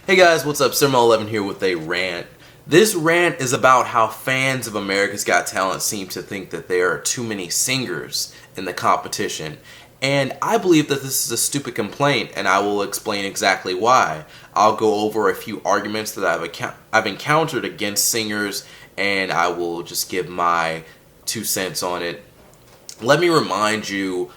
Hey guys, what's up? Cinema11 here with a rant. This rant is about how fans of America's Got Talent seem to think that there are too many singers in the competition. And I believe that this is a stupid complaint, and I will explain exactly why. I'll go over a few arguments that I've encountered against singers, and I will just give my 2 cents on it. Let me remind you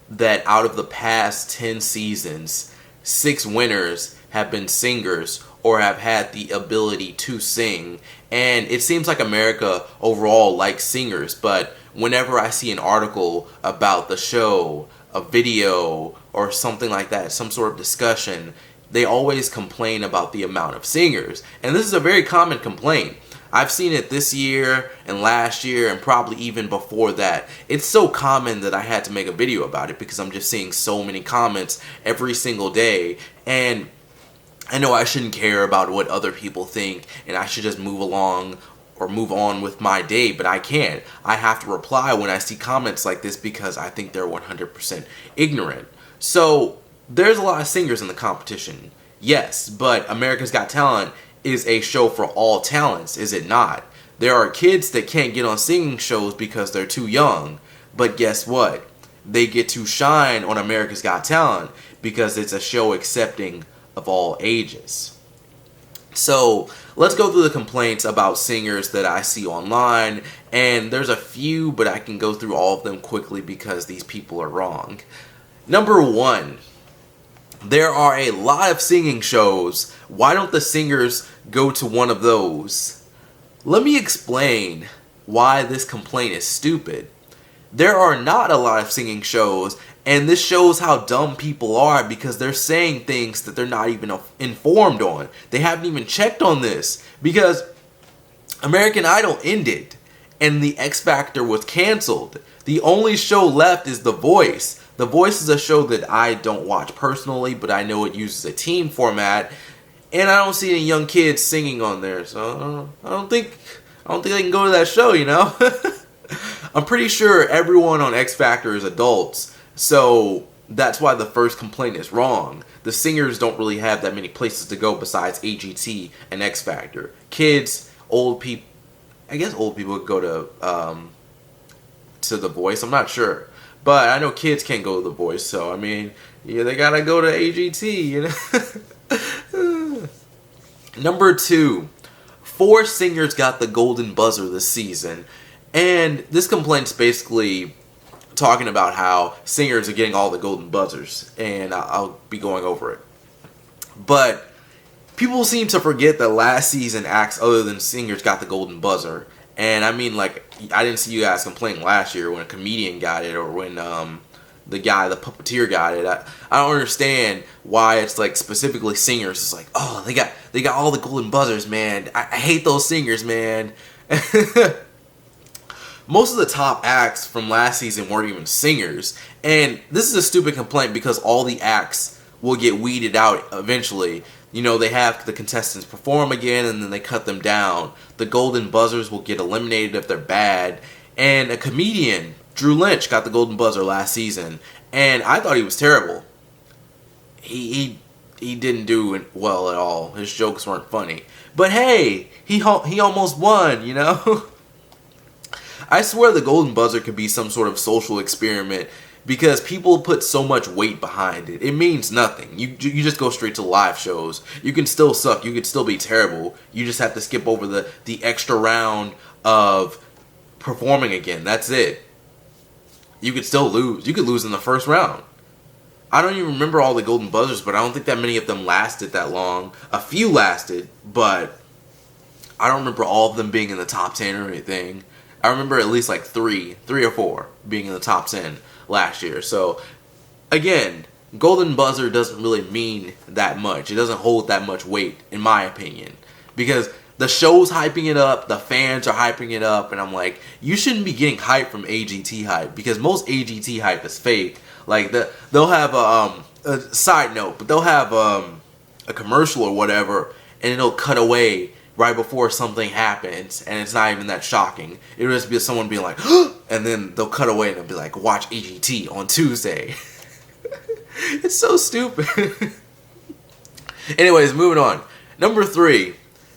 that out of the past 10 seasons, 6 winners have been singers or have had the ability to sing. And it seems like America overall likes singers, but whenever I see an article about the show, a video, or something like that, some sort of discussion, they always complain about the amount of singers. And this is a very common complaint. I've seen it this year and last year and probably even before that. It's so common that I had to make a video about it because I'm just seeing so many comments every single day. And I know I shouldn't care about what other people think and I should just move along or move on with my day, but I can't. I have to reply when I see comments like this because I think they're 100% ignorant. So there's a lot of singers in the competition, yes, but America's Got Talent is a show for all talents, is it not? There are kids that can't get on singing shows because they're too young, but guess what? They get to shine on America's Got Talent because it's a show accepting of all ages. So let's go through the complaints about singers that I see online, and there's a few, but I can go through all of them quickly because these people are wrong. Number 1, there are a lot of singing shows. Why don't the singers go to one of those? Let me explain why this complaint is stupid. There are not a lot of singing shows, and this shows how dumb people are because they're saying things that they're not even informed on. They haven't even checked on this because American Idol ended and the X Factor was canceled. The only show left is The Voice. The Voice is a show that I don't watch personally, but I know it uses a team format, and I don't see any young kids singing on there, so I don't think they can go to that show, you know? I'm pretty sure everyone on X Factor is adults, so that's why the first complaint is wrong. The singers don't really have that many places to go besides AGT and X Factor. Kids, old people, I guess old people could go to The Voice, I'm not sure. But I know kids can't go to The Voice, so I mean, yeah, they gotta go to AGT, you know? Number 2, 4 singers got the golden buzzer this season. And this complaint's basically talking about how singers are getting all the golden buzzers, and I'll be going over it. But people seem to forget that last season acts other than singers got the golden buzzer. And I mean, like, I didn't see you guys complain last year when a comedian got it or when the puppeteer got it. I don't understand why it's like specifically singers. It's like, oh, they got all the golden buzzers, man. I hate those singers, man. Most of the top acts from last season weren't even singers. And this is a stupid complaint because all the acts will get weeded out eventually. You know, they have the contestants perform again and then they cut them down. The golden buzzers will get eliminated if they're bad. And a comedian, Drew Lynch, got the golden buzzer last season. And I thought he was terrible. He didn't do well at all. His jokes weren't funny. But hey, he almost won, you know? I swear the golden buzzer could be some sort of social experiment because people put so much weight behind it. It means nothing. You just go straight to live shows. You can still suck. You can still be terrible. You just have to skip over the extra round of performing again. That's it. You could still lose. You could lose in the first round. I don't even remember all the golden buzzers, but I don't think that many of them lasted that long. A few lasted, but I don't remember all of them being in the top 10 or anything. I remember at least like 3 or 4 being in the top 10 last year. So, again, golden buzzer doesn't really mean that much. It doesn't hold that much weight, in my opinion. Because the show's hyping it up, the fans are hyping it up, and I'm like, you shouldn't be getting hype from AGT hype. Because most AGT hype is fake. Like, they'll have a side note, but they'll have a commercial or whatever, and it'll cut away right before something happens, and it's not even that shocking. It'll just be someone being like, and then they'll cut away and they'll be like, watch AGT on Tuesday. It's so stupid. Anyways, moving on. Number 3,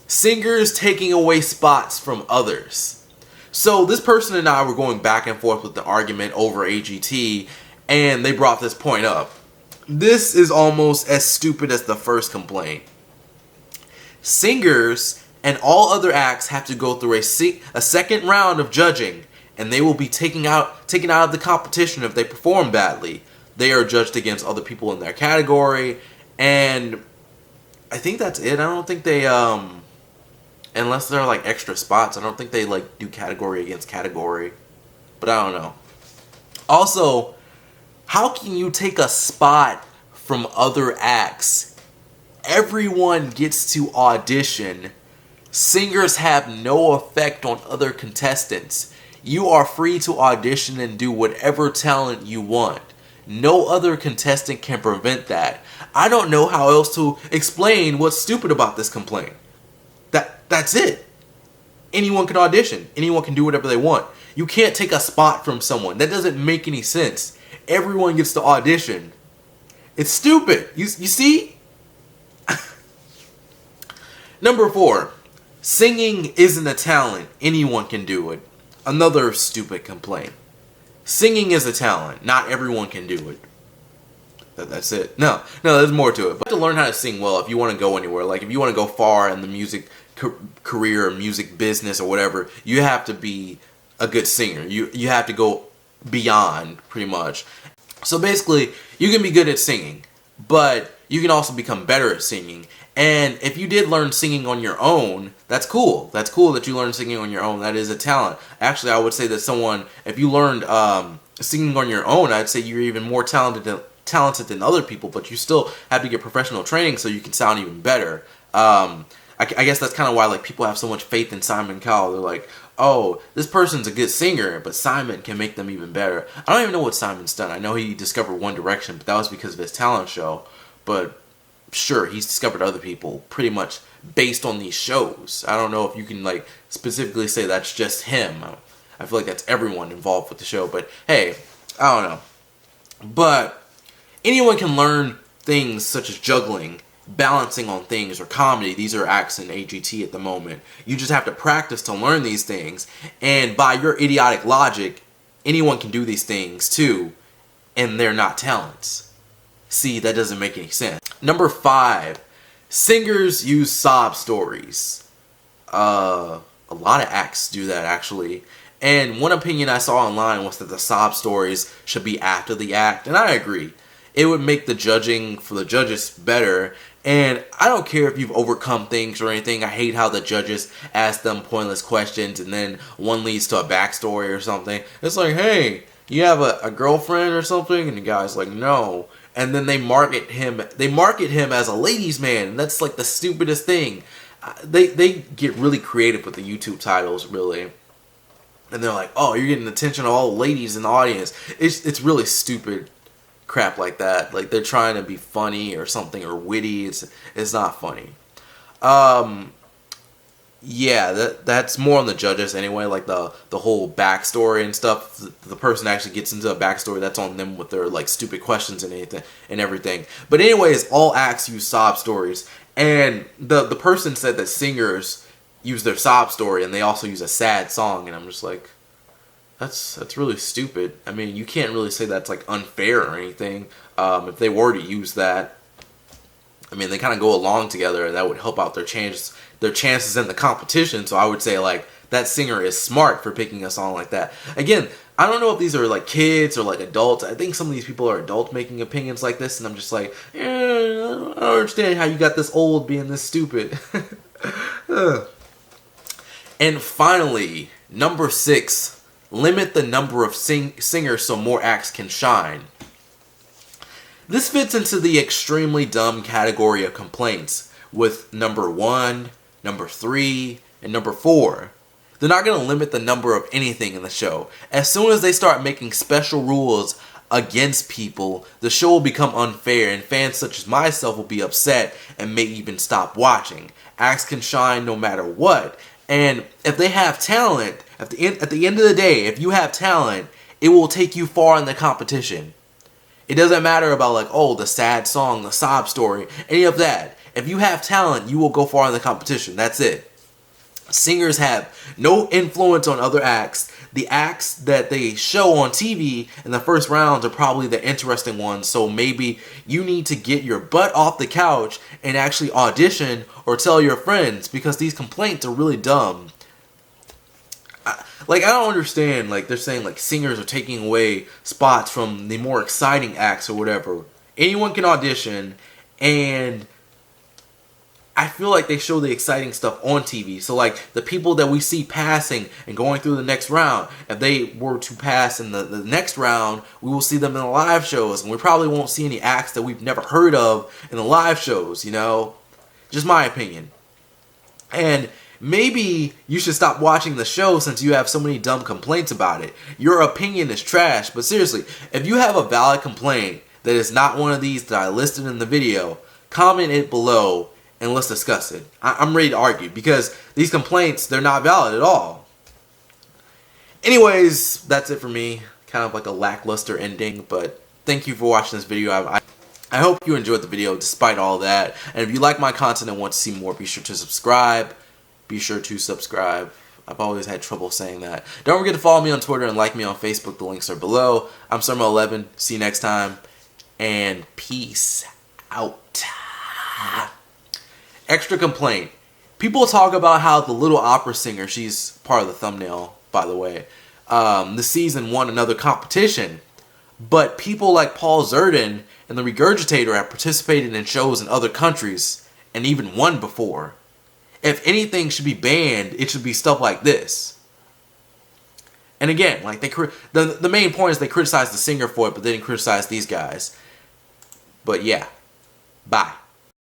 singers taking away spots from others. So this person and I were going back and forth with the argument over AGT, and they brought this point up. This is almost as stupid as the first complaint. Singers and all other acts have to go through a second round of judging, and they will be taken out of the competition if they perform badly. They are judged against other people in their category, and I think that's it. I don't think they, unless they're like extra spots, I don't think they like do category against category, but I don't know. Also, how can you take a spot from other acts? Everyone gets to audition. Singers have no effect on other contestants. You are free to audition and do whatever talent you want. No other contestant can prevent that. I don't know how else to explain what's stupid about this complaint. That's it. Anyone can audition. Anyone can do whatever they want. You can't take a spot from someone. That doesn't make any sense. Everyone gets to audition. It's stupid. You see? Number 4. Singing isn't a talent. Anyone can do it. Another stupid complaint. Singing is a talent. Not everyone can do it. That's it. No, there's more to it. But you have to learn how to sing well if you want to go anywhere. Like if you want to go far in the music career or music business or whatever, you have to be a good singer. You have to go beyond, pretty much. So basically, you can be good at singing, but you can also become better at singing. And if you did learn singing on your own, that's cool. That's cool that you learned singing on your own. That is a talent. Actually, I would say that if you learned singing on your own, I'd say you're even more talented than other people, but you still have to get professional training so you can sound even better. I guess that's kind of why like people have so much faith in Simon Cowell. They're like, oh, this person's a good singer, but Simon can make them even better. I don't even know what Simon's done. I know he discovered One Direction, but that was because of his talent show. But sure, he's discovered other people pretty much based on these shows. I don't know if you can like specifically say that's just him. I feel like that's everyone involved with the show. But hey, I don't know. But anyone can learn things such as juggling, balancing on things, or comedy. These are acts in AGT at the moment. You just have to practice to learn these things. And by your idiotic logic, anyone can do these things too, and they're not talents. See, that doesn't make any sense. Number 5, singers use sob stories. A lot of acts do that, actually. And one opinion I saw online was that the sob stories should be after the act, and I agree. It would make the judging for the judges better. And I don't care if you've overcome things or anything. I hate how the judges ask them pointless questions and then one leads to a backstory or something. It's like, hey, you have a girlfriend or something? And the guy's like, no. And then they market him as a ladies' man. And that's like the stupidest thing. They get really creative with the YouTube titles, really. And they're like, oh, you're getting the attention of all the ladies in the audience. It's really stupid crap like that. Like they're trying to be funny or something or witty. It's not funny. Yeah, that's more on the judges anyway. Like the whole backstory and stuff. The person actually gets into a backstory. That's on them with their like stupid questions and everything. But anyways, all acts use sob stories, and the person said that singers use their sob story and they also use a sad song, and I'm just like, that's really stupid. I mean, you can't really say that's like unfair or anything. If they were to use that, I mean, they kind of go along together, and that would help out their chances in the competition. So I would say like that singer is smart for picking a song like that. Again, I don't know if these are like kids or like adults. I think some of these people are adults making opinions like this, and I'm just like, I don't understand how you got this old being this stupid. And finally, number 6. Limit the number of singers so more acts can shine. This fits into the extremely dumb category of complaints with number 1, number 3, and number 4. They're not going to limit the number of anything in the show. As soon as they start making special rules against people, the show will become unfair, and fans such as myself will be upset and may even stop watching. Acts can shine no matter what. And if they have talent, at the end of the day, if you have talent, it will take you far in the competition. It doesn't matter about like, oh, the sad song, the sob story, any of that. If you have talent, you will go far in the competition. That's it. Singers have no influence on other acts. The acts that they show on TV in the first rounds are probably the interesting ones. So maybe you need to get your butt off the couch and actually audition or tell your friends, because these complaints are really dumb. I don't understand. Like, they're saying like singers are taking away spots from the more exciting acts or whatever. Anyone can audition, and I feel like they show the exciting stuff on TV. So like the people that we see passing and going through the next round, if they were to pass in the next round, we will see them in the live shows, and we probably won't see any acts that we've never heard of in the live shows, you know? Just my opinion. And maybe you should stop watching the show since you have so many dumb complaints about it. Your opinion is trash, but seriously, if you have a valid complaint that is not one of these that I listed in the video, comment it below and let's discuss it. I'm ready to argue, because these complaints, they're not valid at all. Anyways, that's it for me. Kind of like a lackluster ending, but thank you for watching this video. I hope you enjoyed the video despite all that. And if you like my content and want to see more, be sure to subscribe. Be sure to subscribe. I've always had trouble saying that. Don't forget to follow me on Twitter and like me on Facebook. The links are below. I'm Sermo11. See you next time. And peace out. Extra complaint. People talk about how the little opera singer, she's part of the thumbnail, by the way, this season won another competition. But people like Paul Zerdin and the Regurgitator have participated in shows in other countries and even won before. If anything should be banned, it should be stuff like this. And again, like the main point is they criticize the singer for it, but they didn't criticize these guys. But yeah, bye.